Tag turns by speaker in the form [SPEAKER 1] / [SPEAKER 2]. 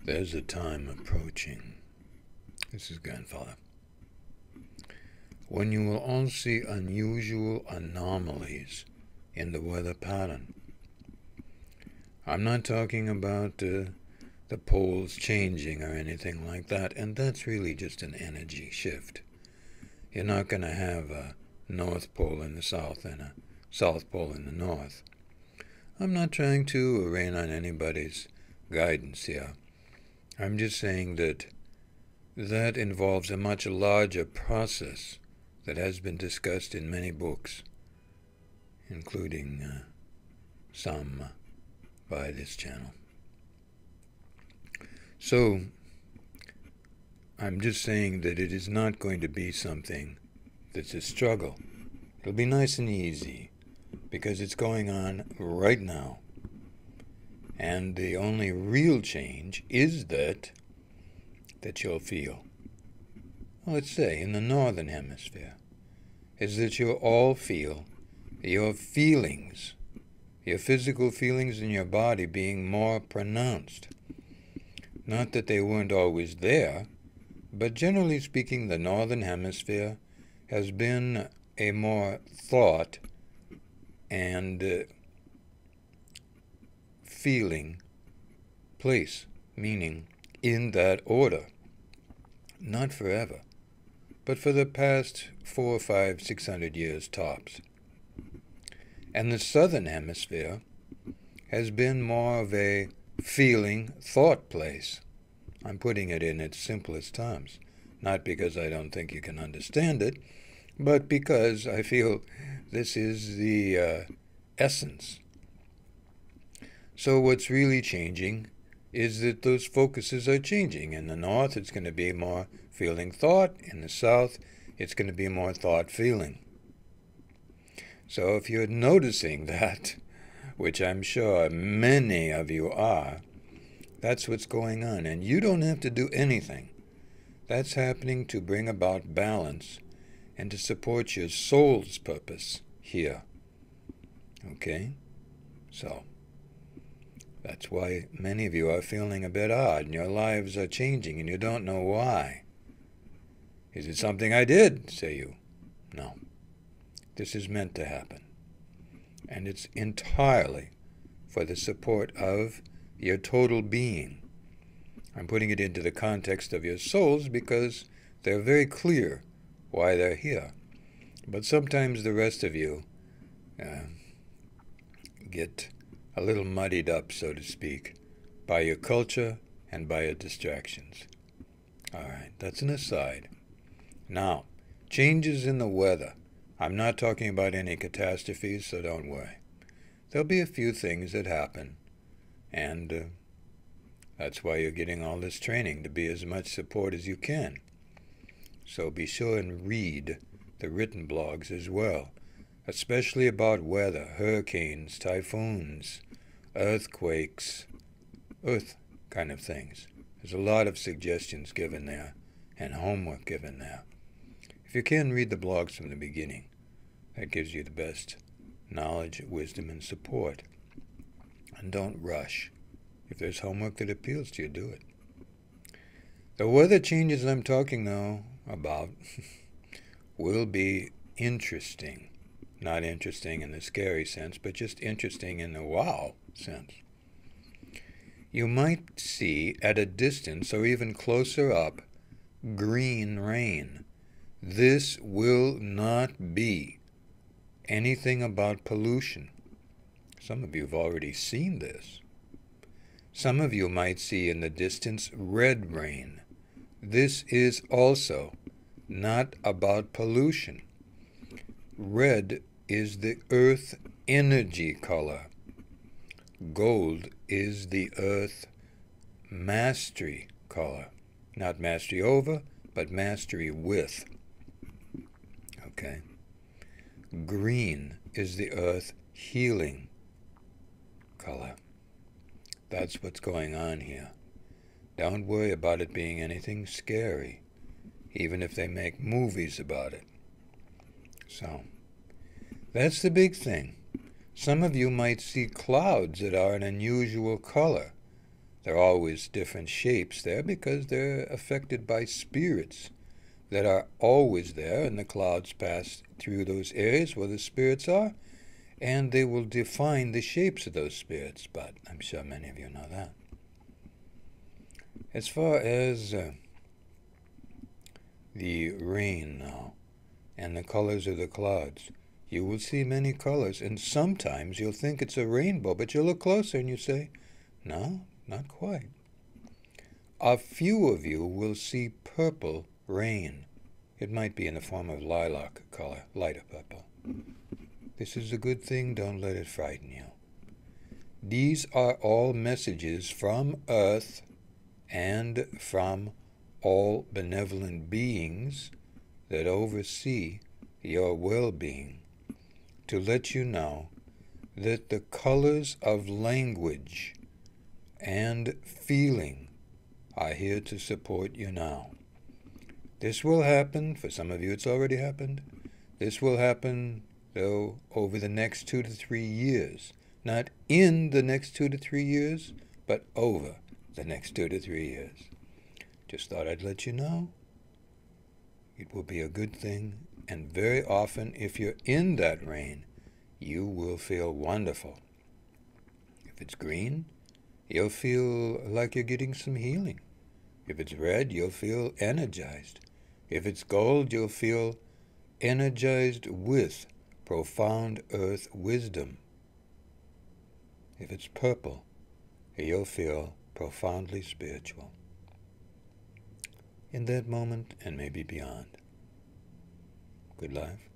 [SPEAKER 1] There's a time approaching, this is Grandfather, when you will all see unusual anomalies in the weather pattern. I'm not talking about the poles changing or anything like that, and that's really just an energy shift. You're not going to have a North Pole in the South and a South Pole in the North. I'm not trying to rain on anybody's guidance here. I'm just saying that that involves a much larger process that has been discussed in many books, including some by this channel. So, I'm just saying that it is not going to be something that's a struggle. It'll be nice and easy, because it's going on right now. And the only real change is that you'll feel, let's say in the Northern Hemisphere, is that you'll all feel your feelings, your physical feelings in your body being more pronounced. Not that they weren't always there, but generally speaking, the Northern Hemisphere has been a more thought and feeling place, meaning in that order. Not forever, but for the past 400, 500, 600 years tops. And the Southern Hemisphere has been more of a feeling thought place. I'm putting it in its simplest terms, not because I don't think you can understand it, but because I feel this is the essence. So what's really changing is that those focuses are changing. In the North, it's going to be more feeling thought. In the South, it's going to be more thought feeling. So if you're noticing that, which I'm sure many of you are, that's what's going on. And you don't have to do anything. That's happening to bring about balance and to support your soul's purpose here. Okay? So that's why many of you are feeling a bit odd and your lives are changing and you don't know why. Is it something I did, say you? No. This is meant to happen. And it's entirely for the support of your total being. I'm putting it into the context of your souls because they're very clear why they're here. But sometimes the rest of you get a little muddied up, so to speak, by your culture and by your distractions. All right, that's an aside. Now, changes in the weather. I'm not talking about any catastrophes, so don't worry. There'll be a few things that happen, and that's why you're getting all this training, to be as much support as you can. So be sure and read the written blogs as well, especially about weather, hurricanes, typhoons, earthquakes, earth kind of things. There's a lot of suggestions given there and homework given there. If you can, read the blogs from the beginning. That gives you the best knowledge, wisdom, and support. And don't rush. If there's homework that appeals to you, do it. The weather changes I'm talking, though, about will be interesting. Not interesting in the scary sense, but just interesting in the wow sense. You might see at a distance, or even closer up, green rain. This will not be anything about pollution. Some of you have already seen this. Some of you might see in the distance red rain. This is also not about pollution. Red is the earth energy color. Gold is the earth mastery color. Not mastery over, but mastery with. Okay? Green is the earth healing color. That's what's going on here. Don't worry about it being anything scary, even if they make movies about it. So, that's the big thing. Some of you might see clouds that are an unusual color. There are always different shapes there because they're affected by spirits that are always there, and the clouds pass through those areas where the spirits are, and they will define the shapes of those spirits, but I'm sure many of you know that. As far as the rain now, and the colors of the clouds, you will see many colors, and sometimes you'll think it's a rainbow, but you'll look closer and you say, no, not quite. A few of you will see purple rain. It might be in the form of lilac color, lighter purple. This is a good thing, don't let it frighten you. These are all messages from Earth and from all benevolent beings that oversee your well-being, to let you know that the colors of language and feeling are here to support you now. This will happen, for some of you it's already happened. This will happen, though, over the next 2 to 3 years. Not in the next 2 to 3 years, but over the next 2 to 3 years. Just thought I'd let you know. It will be a good thing, and very often, if you're in that rain, you will feel wonderful. If it's green, you'll feel like you're getting some healing. If it's red, you'll feel energized. If it's gold, you'll feel energized with profound earth wisdom. If it's purple, you'll feel profoundly spiritual. In that moment and maybe beyond. Good life.